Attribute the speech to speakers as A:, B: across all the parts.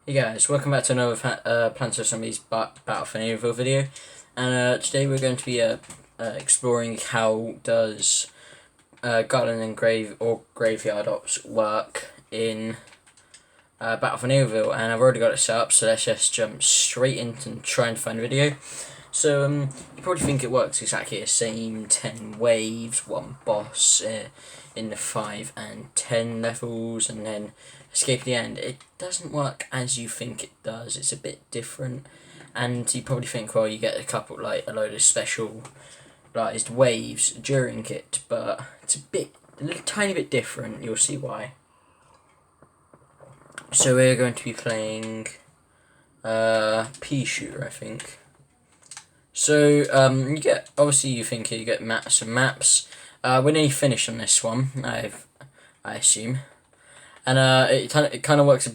A: Hey guys, welcome back to another Plants vs Zombies Battle for Neighbourville video, and today we're going to be exploring how does garden and graveyard ops work in Battle for Neighbourville, and I've already got it set up, so let's just jump straight into and try and find a video. So you probably think it works exactly the same: 10 waves, one boss in the 5 and 10 levels, and then escape at the end. It doesn't work as you think it does. It's a bit different, and you probably think, well, you get a load of specialized waves during it, but it's a little tiny bit different. You'll see why. So we're going to be playing pea shooter, I think. So you get, obviously you think you get some maps. We're nearly finished on this one, I assume. And it kind of works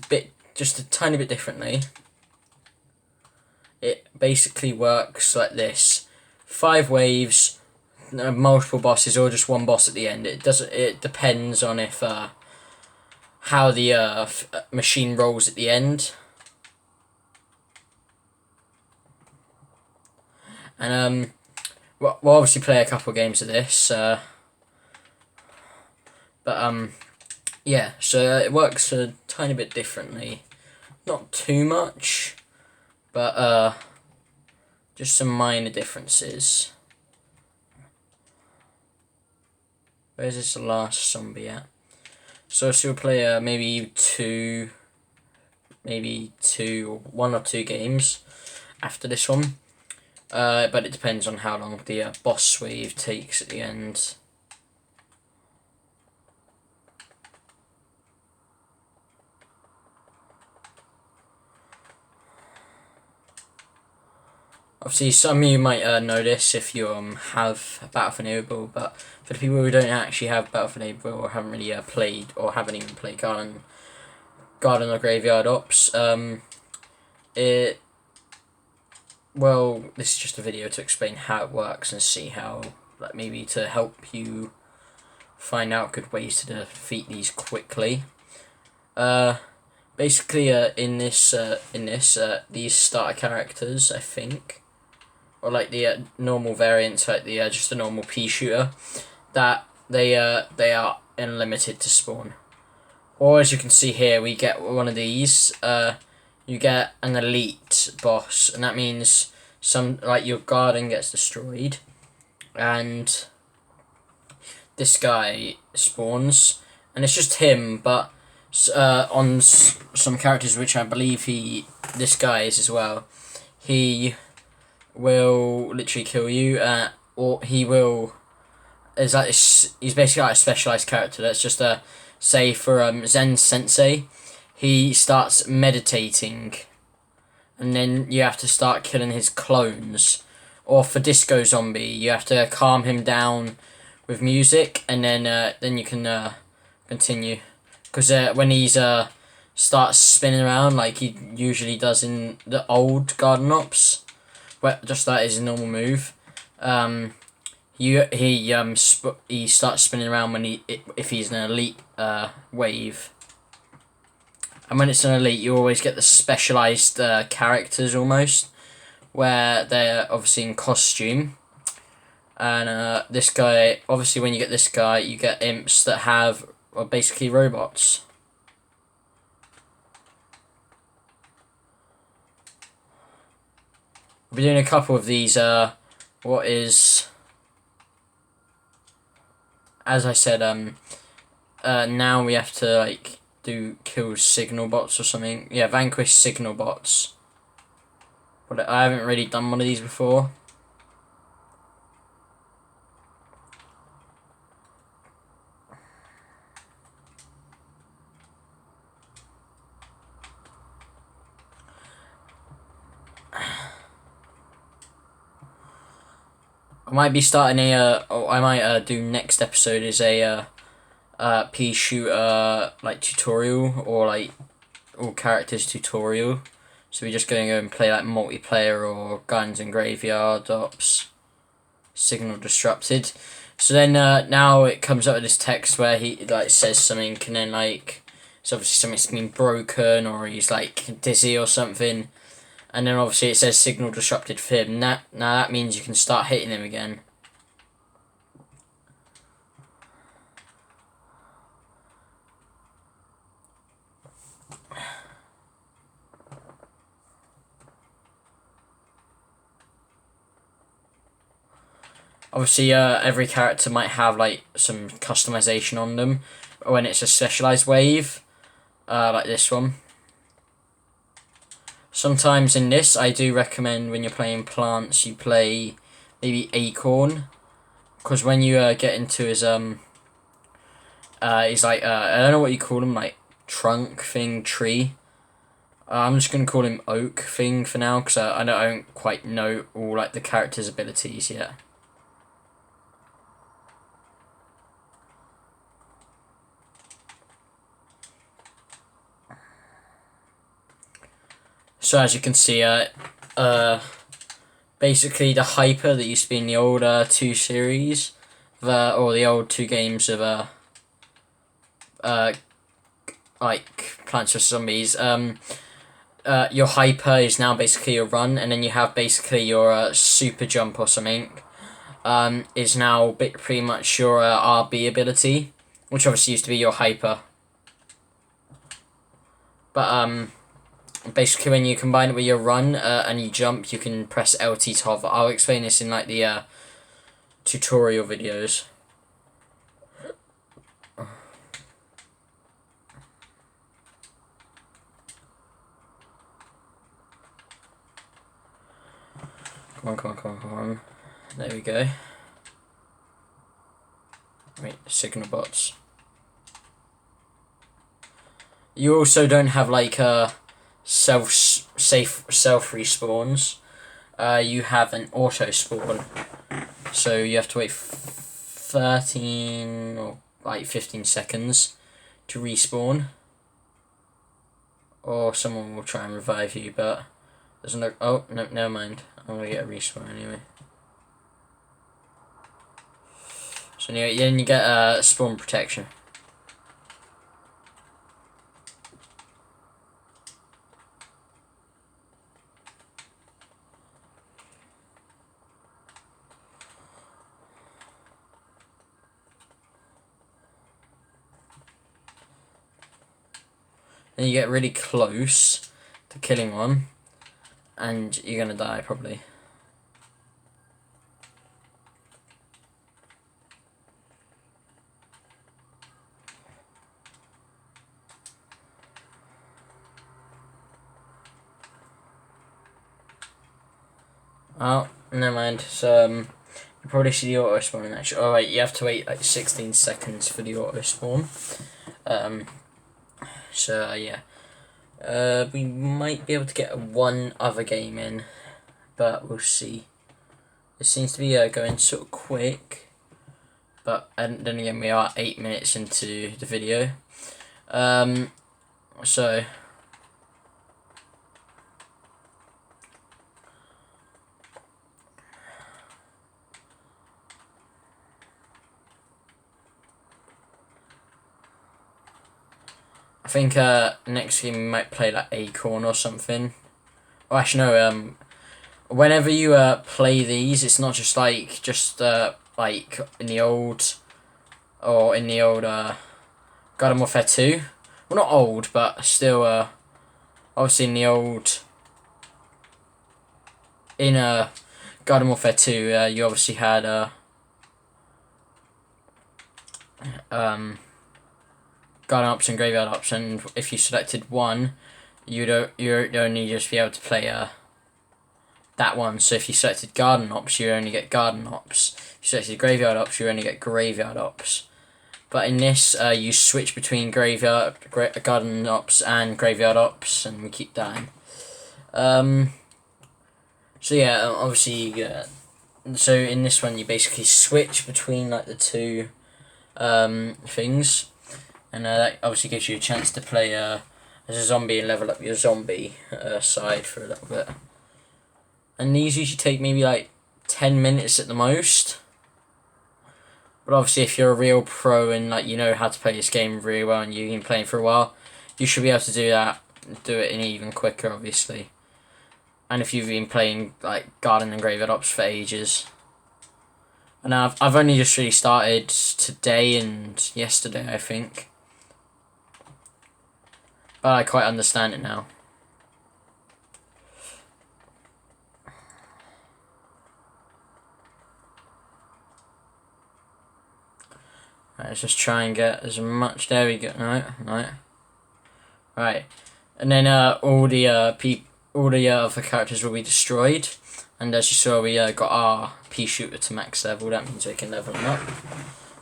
A: just a tiny bit differently. It basically works like this: 5 waves, multiple bosses, or just one boss at the end. It depends on if how the machine rolls at the end. And we'll obviously play a couple of games of this. Yeah, so it works a tiny bit differently. Not too much, but just some minor differences. Where's this last zombie at? So we'll play maybe one or two games after this one. But it depends on how long the boss wave takes at the end. Obviously, some of you might know this if you have Battle for Neighbourville, but for the people who don't actually have Battle for Neighbourville or haven't really played or haven't even played Garden or Graveyard Ops, this is just a video to explain how it works and see how, maybe to help you find out good ways to defeat these quickly. Basically, in this, these starter characters, I think, or like the normal variants, like the just a normal pea shooter, that they are unlimited to spawn. Or as you can see here, we get one of these. You get an elite boss, and that means your garden gets destroyed, and this guy spawns, and it's just him, but on some characters, which I believe this guy is as well, he will literally kill you, or he will. He's basically like a specialized character. Let's just say for Zen Sensei, he starts meditating, and then you have to start killing his clones. Or for Disco Zombie, you have to calm him down with music, and then you can continue. Because when he's starts spinning around like he usually does in the old Garden Ops, just that is a normal move. He starts spinning around if he's an elite wave, and when it's an elite, you always get the specialized characters almost, where they're obviously in costume. And this guy, obviously, when you get this guy, you get imps that are basically robots. We're doing a couple of these. As I said, now we have to kill signal bots or something. Yeah, vanquish signal bots. But I haven't really done one of these before. I might be starting I might do next episode is a pea shooter tutorial, or all characters tutorial. So we're just going to go and play multiplayer or Guns and Graveyard Ops, Signal Disrupted. So then now it comes up with this text where he says something, and then So obviously something's been broken, or he's like dizzy or something. And then obviously it says signal disrupted for him. Now that means you can start hitting him again. Obviously, every character might have like some customization on them when it's a specialized wave, like this one. Sometimes in this, I do recommend when you're playing plants, you play maybe Acorn, because when you get into his he's like I don't know what you call him, like trunk thing, tree. I'm just gonna call him oak thing for now, because I don't quite know all like the character's abilities yet. So as you can see, basically the hyper that used to be in the old 2 series, or the old 2 games of like Plants vs Zombies. Your hyper is now basically your run, and then you have basically your super jump or something. Is now pretty much your RB ability, which obviously used to be your hyper. But basically when you combine it with your run and you jump, you can press LT to hover. I'll explain this in like the tutorial videos. Come on. There we go. Wait, signal bots. You also don't have like self respawns. You have an auto spawn, so you have to wait 13 or like 15 seconds to respawn, or someone will try and revive you, but there's no. Oh no, never mind. I'm gonna get a respawn anyway. So anyway, then you get spawn protection. Then you get really close to killing one, and you're gonna die probably. Oh, never mind. So you probably see the auto spawn in actually. Oh wait, you have to wait like 16 seconds for the auto spawn. So yeah. We might be able to get one other game in, but we'll see. It seems to be going sort of quick, but and then again we are 8 minutes into the video. So I think next game we might play like Acorn or something. Oh, actually no. Whenever you play these, it's not just like like in the old Garden Warfare 2. Well, not old, but still obviously in the old Garden Warfare 2, you obviously had Garden Ops and Graveyard Ops, and if you selected one, you'd only just be able to play that one. So if you selected Garden Ops, you only get Garden Ops. If you selected Graveyard Ops, you only get Graveyard Ops. But in this, you switch between Garden Ops and Graveyard Ops, and we keep dying. So yeah, obviously, so in this one, you basically switch between like the 2 things. And that obviously gives you a chance to play as a zombie and level up your zombie side for a little bit. And these usually take maybe like 10 minutes at the most. But obviously if you're a real pro and like you know how to play this game really well and you've been playing for a while, you should be able to do that. Do it in even quicker, obviously. And if you've been playing like Garden and Graveyard Ops for ages. And I've only just really started today and yesterday, I think. But I quite understand it now. Right, let's just try and get as much. There we go. No. Right, and then all the other characters will be destroyed. And as you saw, we got our pea shooter to max level. That means we can level them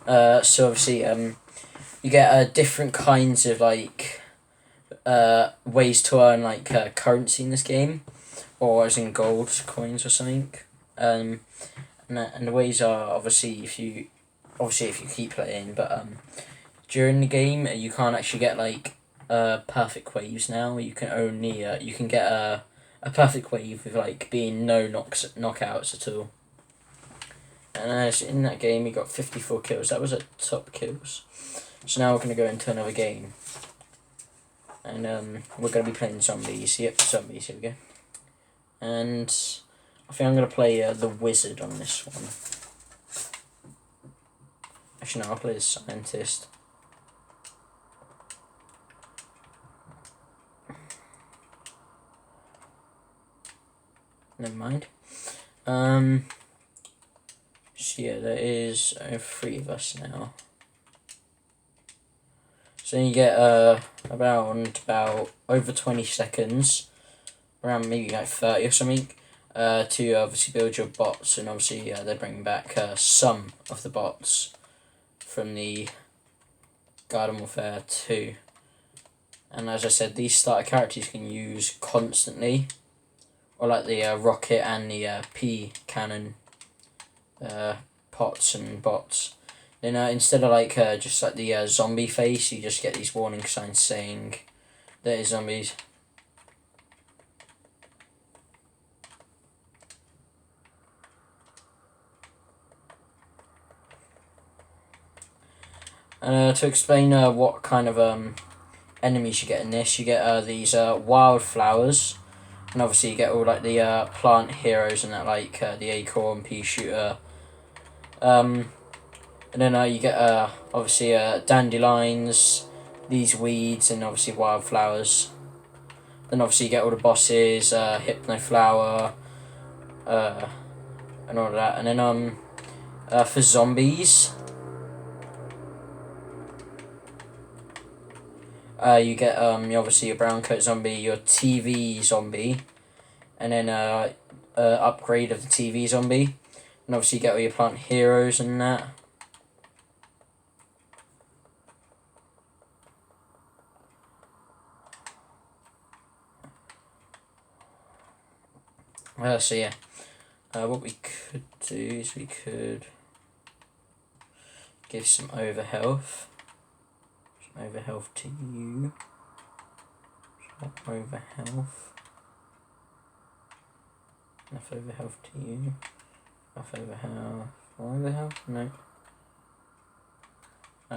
A: up. So obviously, you get different kinds of like ways to earn like currency in this game, or as in gold coins or something. And the ways are obviously if you keep playing, but during the game you can't actually get like perfect waves now. You can only you can get a perfect wave with like being no knockouts at all. And as in that game we got 54 kills. That was at top kills. So now we're gonna go into another game. And we're gonna be playing zombies. Yep, zombies, here we go. And I think I'm gonna play the wizard on this one. Actually no, I'll play the scientist. Never mind. So yeah, there is 3 of us now. So you get around about over 20 seconds, around maybe like 30 or something, to obviously build your bots, and obviously they're bringing back some of the bots from the Garden Warfare 2. And as I said, these starter characters you can use constantly, or like the rocket and the pea cannon pots and bots. Then instead of like just like the zombie face, you just get these warning signs saying there is zombies. And to explain what kind of enemies you get in this, you get these wildflowers, and obviously you get all like the plant heroes and that, like the acorn, pea shooter. And then you get obviously dandelions, these weeds, and obviously wildflowers. Then obviously you get all the bosses, hypno flower, and all of that. And then for zombies, you get obviously your brown coat zombie, your TV zombie, and then upgrade of the TV zombie, and obviously you get all your plant heroes and that. So yeah, what we could do is we could give some over health. Over health to you. Over health. Enough over health to you. Enough over health. Over health? No.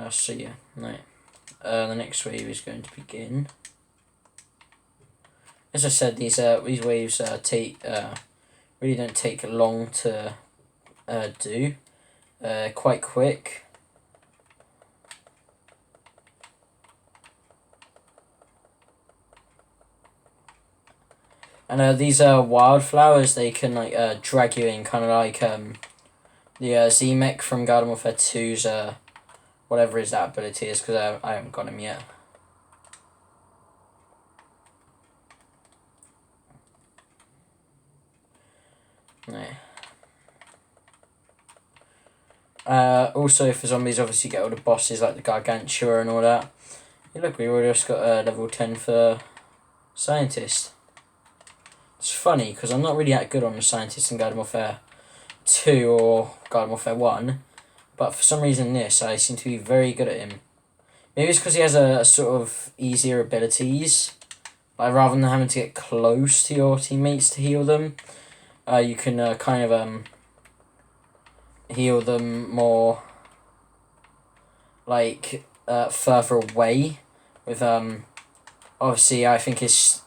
A: So yeah, no. The next wave is going to begin. As I said, these waves really don't take long to do. Quite quick. And these wildflowers, they can like drag you in, kind of like the Z-Mech from Garden Warfare 2's whatever his that ability is, because I haven't got him yet. No. Also for zombies, obviously you get all the bosses like the Gargantua and all that. Hey, look, we already just got level 10 for Scientist. It's funny because I'm not really that good on the Scientist in Garden Warfare 2 or Garden Warfare 1, but for some reason this, I seem to be very good at him. Maybe it's because he has a sort of easier abilities. Like rather than having to get close to your teammates to heal them, you can kind of heal them more like further away with obviously I think his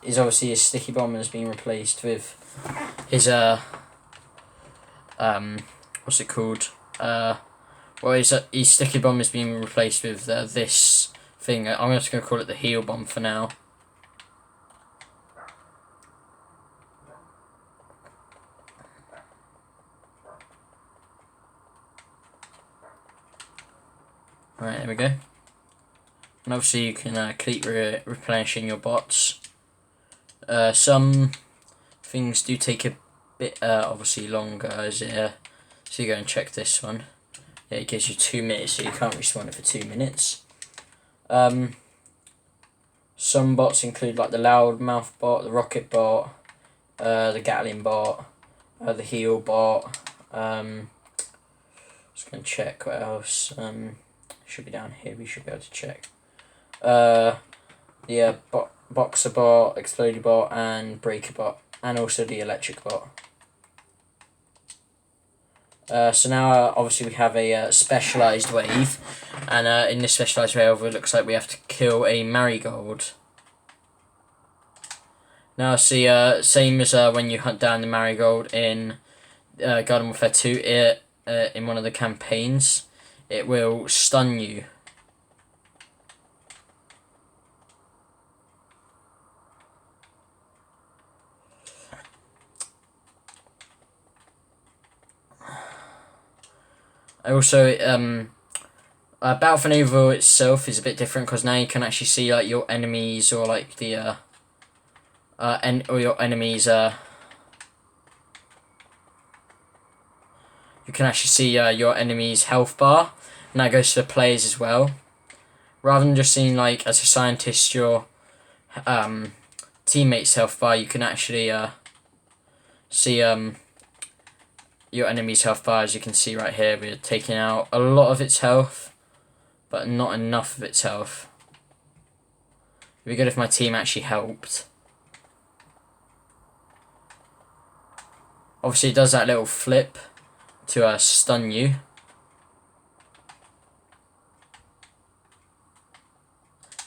A: sticky bomb has been replaced with his what's it called? His sticky bomb has been replaced with this thing. I'm just gonna call it the heal bomb for now. Right, there we go. And obviously you can keep replenishing your bots. Some things do take a bit obviously longer, as so you go and check this one. Yeah, it gives you 2 minutes, so you can't respawn it for 2 minutes. Some bots include like the loudmouth bot, the rocket bot, the Gatling bot, the heal bot. Just gonna check what else. Should be down here. We should be able to check. Yeah, boxer bot, exploder bot, and breaker bot, and also the electric bot. So now obviously we have a specialised wave, and in this specialised wave it looks like we have to kill a marigold. Now see, same as when you hunt down the marigold in Garden Warfare 2, in one of the campaigns, it will stun you. Also, Battle for Neighbourville itself is a bit different because now you can actually see like your enemies, or like the or your enemies. You can actually see your enemy's health bar, and that goes to the players as well. Rather than just seeing like as a scientist your teammates' health bar, you can actually see your enemy's health bar. As you can see right here, we're taking out a lot of its health, but not enough of its health. It'd be good if my team actually helped. Obviously it does that little flip to stun you.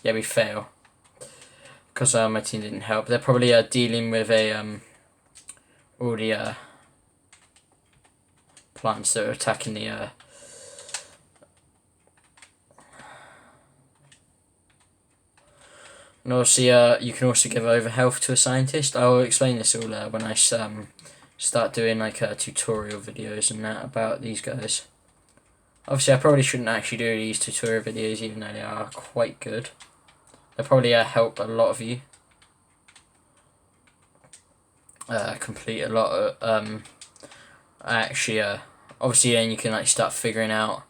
A: Yeah, we fail because my team didn't help. They're probably dealing with all the plants that are attacking the and also you can also give over health to a scientist. I'll explain this all when I start doing like tutorial videos and that about these guys. Obviously I probably shouldn't actually do these tutorial videos, even though they are quite good. They'll probably help a lot of you complete a lot of actually obviously then you can like start figuring out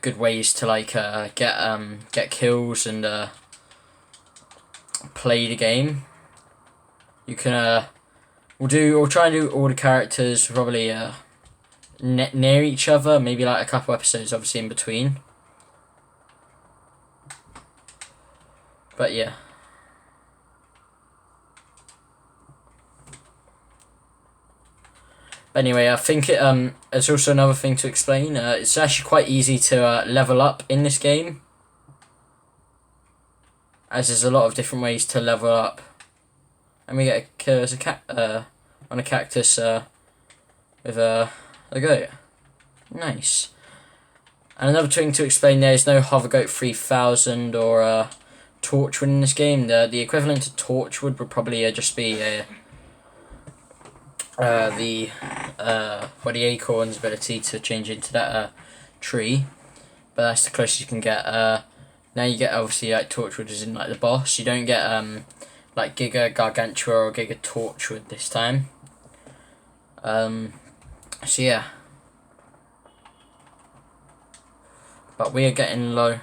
A: good ways to like get kills and play the game. You can we'll try and do all the characters probably near each other, maybe like a couple episodes obviously in between. But yeah. Anyway, I think there's also another thing to explain. It's actually quite easy to level up in this game, as there's a lot of different ways to level up. And we get a kill as a on a cactus with a goat. Nice. And another thing to explain, there is no Hovergoat 3000 or Torchwood in this game. The equivalent to Torchwood would probably just be the acorn's ability to change into that tree, but that's the closest you can get. Now you get obviously like Torchwood is in like the boss. You don't get like Giga Gargantua or Giga Torchwood this time. So yeah, but we are getting low.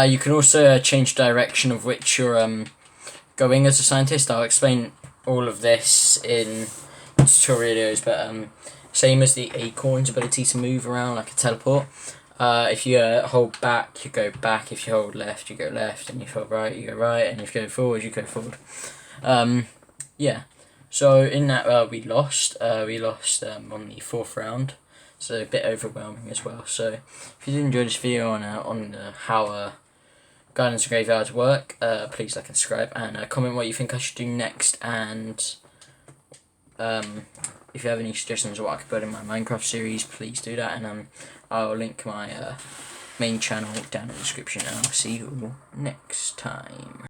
A: You can also change direction of which you're going as a scientist. I'll explain all of this in tutorial videos, but same as the acorn's ability to move around like a teleport. If you hold back, you go back. If you hold left, you go left. And if you hold right, you go right. And if you go forward, you go forward. Yeah. So in that we lost. On the 4th round. So a bit overwhelming as well. So if you did enjoy this video on how Gardens of Graveyards work, please like and subscribe, and comment what you think I should do next, and if you have any suggestions of what I could put in my Minecraft series, please do that, and I'll link my main channel down in the description, and I'll see you all next time.